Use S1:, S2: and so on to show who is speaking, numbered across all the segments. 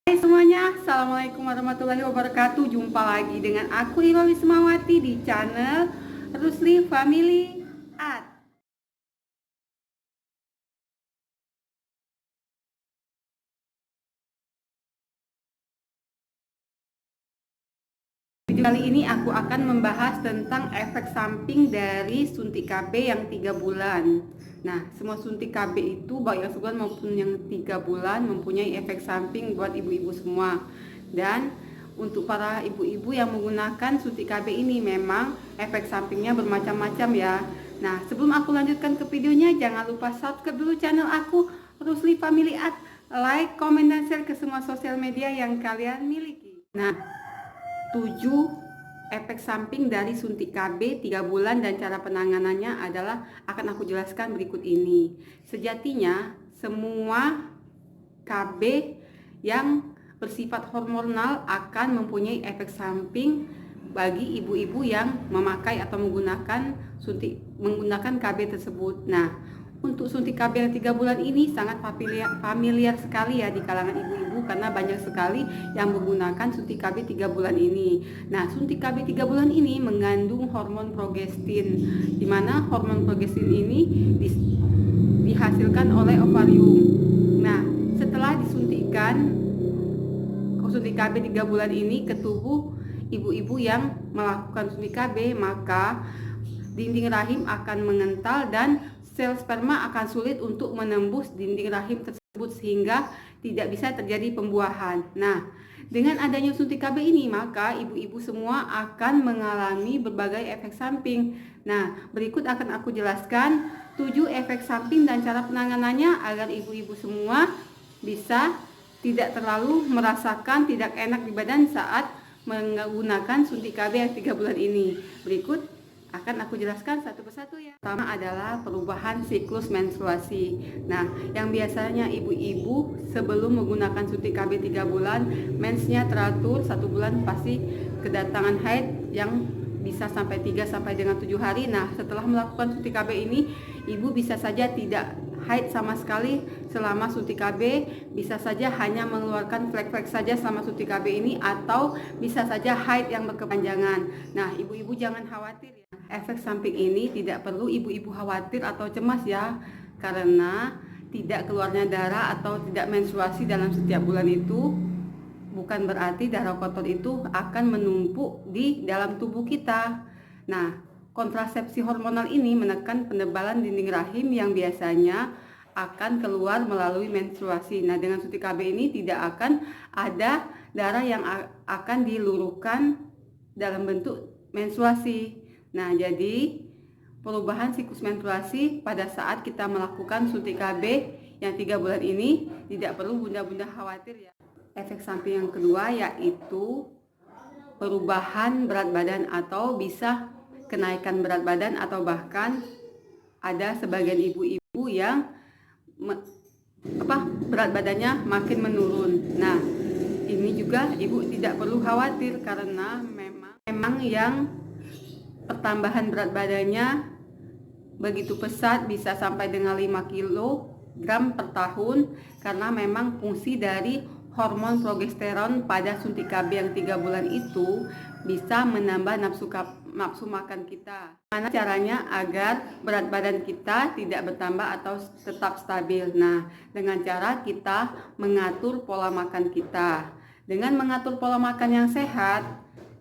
S1: Hai semuanya, Assalamualaikum warahmatullahi wabarakatuh. Jumpa lagi dengan aku Ira Wismawati di channel Rusli Family Art. Video kali ini aku akan membahas tentang efek samping dari suntik KB yang 3 bulan. Nah, semua suntik KB itu baik yang sebulan maupun yang 3 bulan mempunyai efek samping buat ibu-ibu semua. Dan untuk para ibu-ibu yang menggunakan suntik KB ini memang efek sampingnya bermacam-macam ya. Nah, sebelum aku lanjutkan ke videonya, jangan lupa subscribe dulu channel aku Rusli Family Art, like, komen, dan share ke semua sosial media yang kalian miliki. Nah, 7 efek samping dari suntik KB 3 bulan dan cara penanganannya adalah akan aku jelaskan berikut ini. Sejatinya semua KB yang bersifat hormonal akan mempunyai efek samping bagi ibu-ibu yang memakai atau menggunakan KB tersebut. Nah, untuk suntik KB yang 3 bulan ini sangat familiar sekali ya di kalangan ibu-ibu, karena banyak sekali yang menggunakan suntik KB 3 bulan ini. Nah, suntik KB 3 bulan ini mengandung hormon progestin, di mana hormon progestin ini dihasilkan oleh ovarium. Nah, setelah disuntikkan suntik KB 3 bulan ini ke tubuh ibu-ibu yang melakukan suntik KB, maka dinding rahim akan mengental dan sel sperma akan sulit untuk menembus dinding rahim tersebut sehingga tidak bisa terjadi pembuahan. Nah, dengan adanya suntik KB ini, maka ibu-ibu semua akan mengalami berbagai efek samping. Nah, berikut akan aku jelaskan 7 efek samping dan cara penanganannya agar ibu-ibu semua bisa tidak terlalu merasakan tidak enak di badan saat menggunakan suntik KB yang 3 bulan ini. Berikut akan aku jelaskan satu persatu ya. Pertama adalah perubahan siklus menstruasi. Nah, yang biasanya ibu-ibu sebelum menggunakan suntik KB 3 bulan, mensnya teratur, 1 bulan pasti kedatangan haid yang bisa sampai 3 sampai dengan 7 hari. Nah, setelah melakukan suntik KB ini, ibu bisa saja tidak haid sama sekali selama suntik KB, bisa saja hanya mengeluarkan flek-flek saja selama suntik KB ini, atau bisa saja haid yang berkepanjangan. Nah, ibu-ibu jangan khawatir ya. Efek samping ini tidak perlu ibu-ibu khawatir atau cemas ya, karena tidak keluarnya darah atau tidak menstruasi dalam setiap bulan itu bukan berarti darah kotor itu akan menumpuk di dalam tubuh kita. Nah, kontrasepsi hormonal ini menekan penebalan dinding rahim yang biasanya akan keluar melalui menstruasi. Nah, dengan suntik KB ini tidak akan ada darah yang akan diluruhkan dalam bentuk menstruasi. Nah, jadi perubahan siklus menstruasi pada saat kita melakukan suntik KB yang 3 bulan ini tidak perlu bunda-bunda khawatir ya. Efek samping yang kedua yaitu perubahan berat badan atau bisa kenaikan berat badan, atau bahkan ada sebagian ibu-ibu yang berat badannya makin menurun. Nah, ini juga ibu tidak perlu khawatir karena memang yang pertambahan berat badannya begitu pesat, bisa sampai dengan 5 kg per tahun, karena memang fungsi dari hormon progesteron pada suntik KB yang 3 bulan itu bisa menambah nafsu makan kita. Mana caranya agar berat badan kita tidak bertambah atau tetap stabil? Nah, dengan cara kita mengatur pola makan kita. Dengan mengatur pola makan yang sehat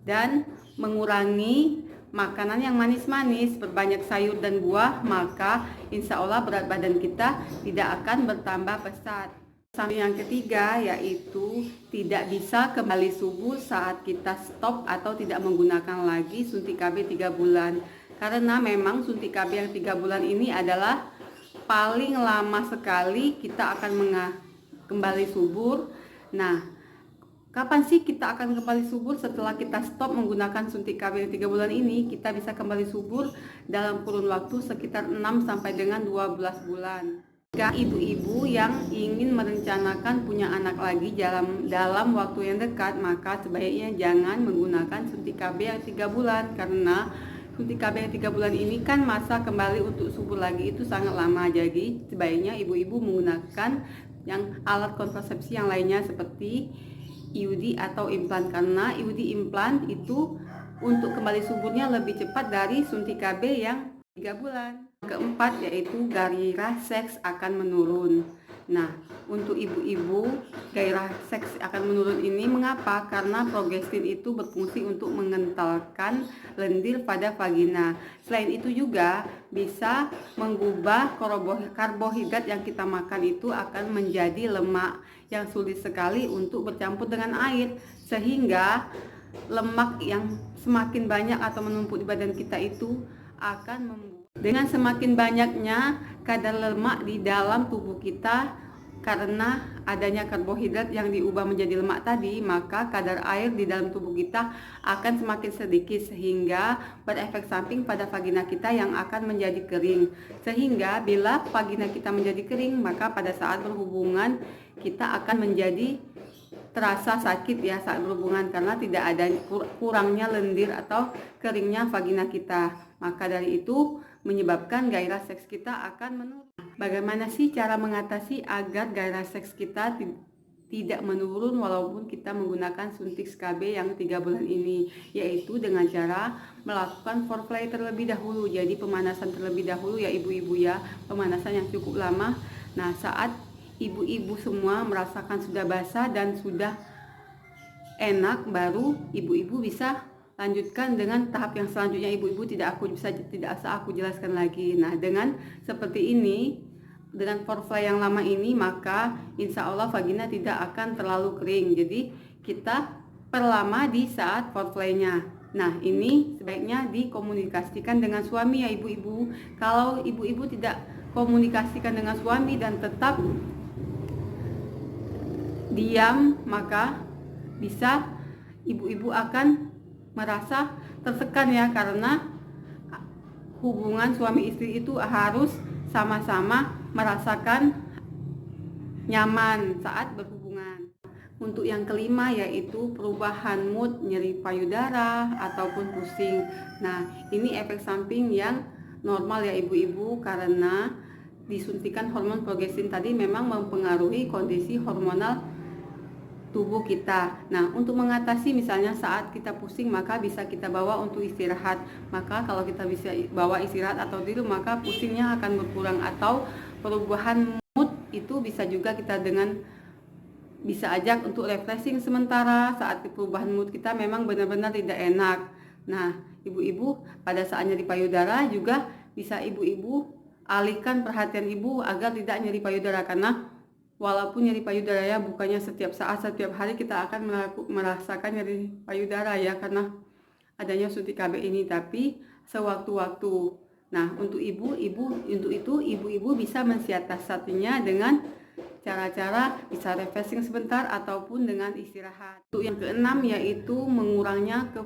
S1: dan mengurangi makanan yang manis-manis, berbanyak sayur dan buah, maka insya Allah berat badan kita tidak akan bertambah pesat. Samping yang ketiga yaitu tidak bisa kembali subur saat kita stop atau tidak menggunakan lagi suntik KB 3 bulan. Karena memang suntik KB yang 3 bulan ini adalah paling lama sekali kita akan kembali subur. Nah, kapan sih kita akan kembali subur? Setelah kita stop menggunakan suntik KB yang 3 bulan ini, kita bisa kembali subur dalam kurun waktu sekitar 6 sampai dengan 12 bulan. Jika ibu-ibu yang ingin merencanakan punya anak lagi dalam waktu yang dekat, maka sebaiknya jangan menggunakan suntik KB yang 3 bulan, karena suntik KB yang 3 bulan ini kan masa kembali untuk subur lagi itu sangat lama. Jadi sebaiknya ibu-ibu menggunakan yang alat kontrasepsi yang lainnya seperti IUD atau implan, karena IUD implan itu untuk kembali suburnya lebih cepat dari suntik KB yang 3 bulan. Keempat yaitu gairah seks akan menurun. Nah, untuk ibu-ibu gairah seks akan menurun ini mengapa? Karena progestin itu berfungsi untuk mengentalkan lendir pada vagina. Selain itu juga bisa mengubah karbohidrat yang kita makan itu akan menjadi lemak yang sulit sekali untuk bercampur dengan air, sehingga lemak yang semakin banyak atau menumpuk di badan kita itu akan membuat, dengan semakin banyaknya kadar lemak di dalam tubuh kita karena adanya karbohidrat yang diubah menjadi lemak tadi, maka kadar air di dalam tubuh kita akan semakin sedikit sehingga berefek samping pada vagina kita yang akan menjadi kering. Sehingga bila vagina kita menjadi kering, maka pada saat berhubungan kita akan menjadi terasa sakit ya saat berhubungan, karena tidak ada kurangnya lendir atau keringnya vagina kita. Maka dari itu menyebabkan gairah seks kita akan menurun. Bagaimana sih cara mengatasi agar gairah seks kita tidak menurun walaupun kita menggunakan suntik KB yang 3 bulan ini? Yaitu dengan cara melakukan foreplay terlebih dahulu. Jadi pemanasan terlebih dahulu ya ibu-ibu ya, pemanasan yang cukup lama. Nah, saat ibu-ibu semua merasakan sudah basah dan sudah enak, baru ibu-ibu bisa lanjutkan dengan tahap yang selanjutnya. Ibu-ibu tidak usah aku jelaskan lagi. Nah, dengan seperti ini, dengan foreplay yang lama ini, maka insya Allah vagina tidak akan terlalu kering. Jadi kita perlama di saat foreplaynya. Nah, ini sebaiknya dikomunikasikan dengan suami ya ibu-ibu. Kalau ibu-ibu tidak komunikasikan dengan suami dan tetap diam, maka bisa ibu-ibu akan merasa tertekan ya, karena hubungan suami istri itu harus sama-sama merasakan nyaman saat berhubungan. Untuk yang kelima yaitu perubahan mood, nyeri payudara ataupun pusing. Nah, ini efek samping yang normal ya ibu-ibu, karena disuntikan hormon progestin tadi memang mempengaruhi kondisi hormonal tubuh kita. Nah, untuk mengatasi misalnya saat kita pusing, maka bisa kita bawa untuk istirahat. Maka kalau kita bisa bawa istirahat atau tidur, maka pusingnya akan berkurang. Atau perubahan mood itu bisa juga kita bisa ajak untuk refreshing sementara saat perubahan mood kita memang benar-benar tidak enak. Nah, ibu-ibu pada saat nyeri payudara juga bisa ibu-ibu alihkan perhatian ibu agar tidak nyeri payudara, karena walaupun nyeri payudara ya bukannya setiap saat, setiap hari kita akan merasakan nyeri payudara ya karena adanya suntik KB ini, tapi sewaktu-waktu. Nah, untuk itu ibu-ibu bisa mensiasatinya dengan cara-cara bisa refreshing sebentar ataupun dengan istirahat. Untuk yang keenam yaitu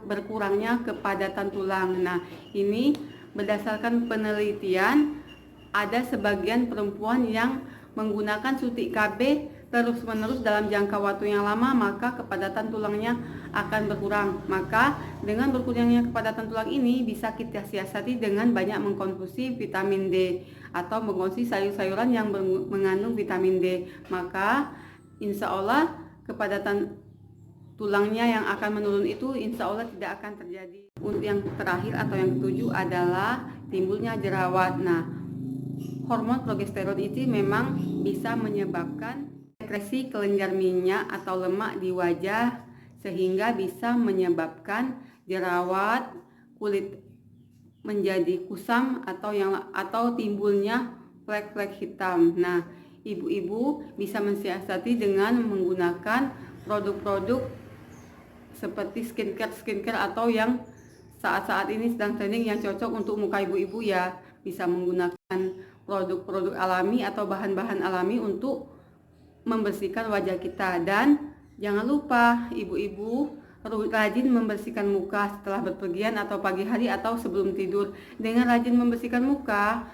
S1: berkurangnya kepadatan tulang. Nah, ini berdasarkan penelitian ada sebagian perempuan yang menggunakan suntik KB terus-menerus dalam jangka waktu yang lama, maka kepadatan tulangnya akan berkurang. Maka dengan berkurangnya kepadatan tulang ini bisa kita siasati dengan banyak mengkonsumsi vitamin D atau mengkonsumsi sayur-sayuran yang mengandung vitamin D. Maka insya Allah kepadatan tulangnya yang akan menurun itu insya Allah tidak akan terjadi. Untuk yang terakhir atau yang ketujuh adalah timbulnya jerawat. Nah, hormon progesteron itu memang bisa menyebabkan sekresi kelenjar minyak atau lemak di wajah, sehingga bisa menyebabkan jerawat, kulit menjadi kusam atau timbulnya flek-flek hitam. Nah, ibu-ibu bisa mensiasati dengan menggunakan produk-produk seperti skincare atau yang saat-saat ini sedang trending yang cocok untuk muka ibu-ibu ya. Bisa menggunakan produk-produk alami atau bahan-bahan alami untuk membersihkan wajah kita. Dan jangan lupa ibu-ibu rajin membersihkan muka setelah bepergian atau pagi hari atau sebelum tidur. Dengan rajin membersihkan muka,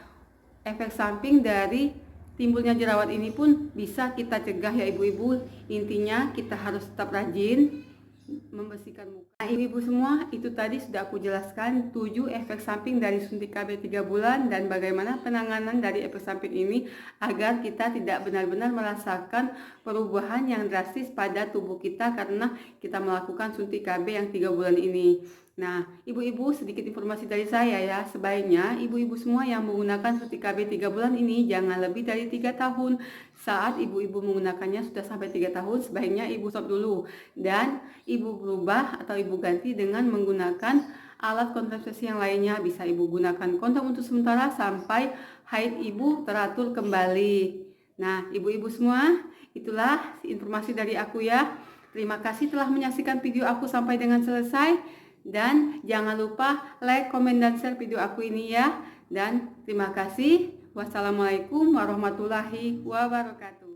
S1: efek samping dari timbulnya jerawat ini pun bisa kita cegah ya ibu-ibu. Intinya kita harus tetap rajin membersihkan muka. Nah, ibu-ibu semua, itu tadi sudah aku jelaskan 7 efek samping dari suntik KB 3 bulan dan bagaimana penanganan dari efek samping ini agar kita tidak benar-benar merasakan perubahan yang drastis pada tubuh kita karena kita melakukan suntik KB yang 3 bulan ini. Nah, ibu-ibu, sedikit informasi dari saya ya. Sebaiknya ibu-ibu semua yang menggunakan suntik KB 3 bulan ini jangan lebih dari 3 tahun. Saat ibu-ibu menggunakannya sudah sampai 3 tahun, sebaiknya ibu stop dulu dan ibu berubah atau ibu ganti dengan menggunakan alat kontrasepsi yang lainnya. Bisa ibu gunakan kondom untuk sementara sampai haid ibu teratur kembali. Nah, ibu-ibu semua, itulah informasi dari aku ya. Terima kasih telah menyaksikan video aku sampai dengan selesai. Dan jangan lupa like, komen, dan share video aku ini ya. Dan terima kasih. Wassalamualaikum warahmatullahi wabarakatuh.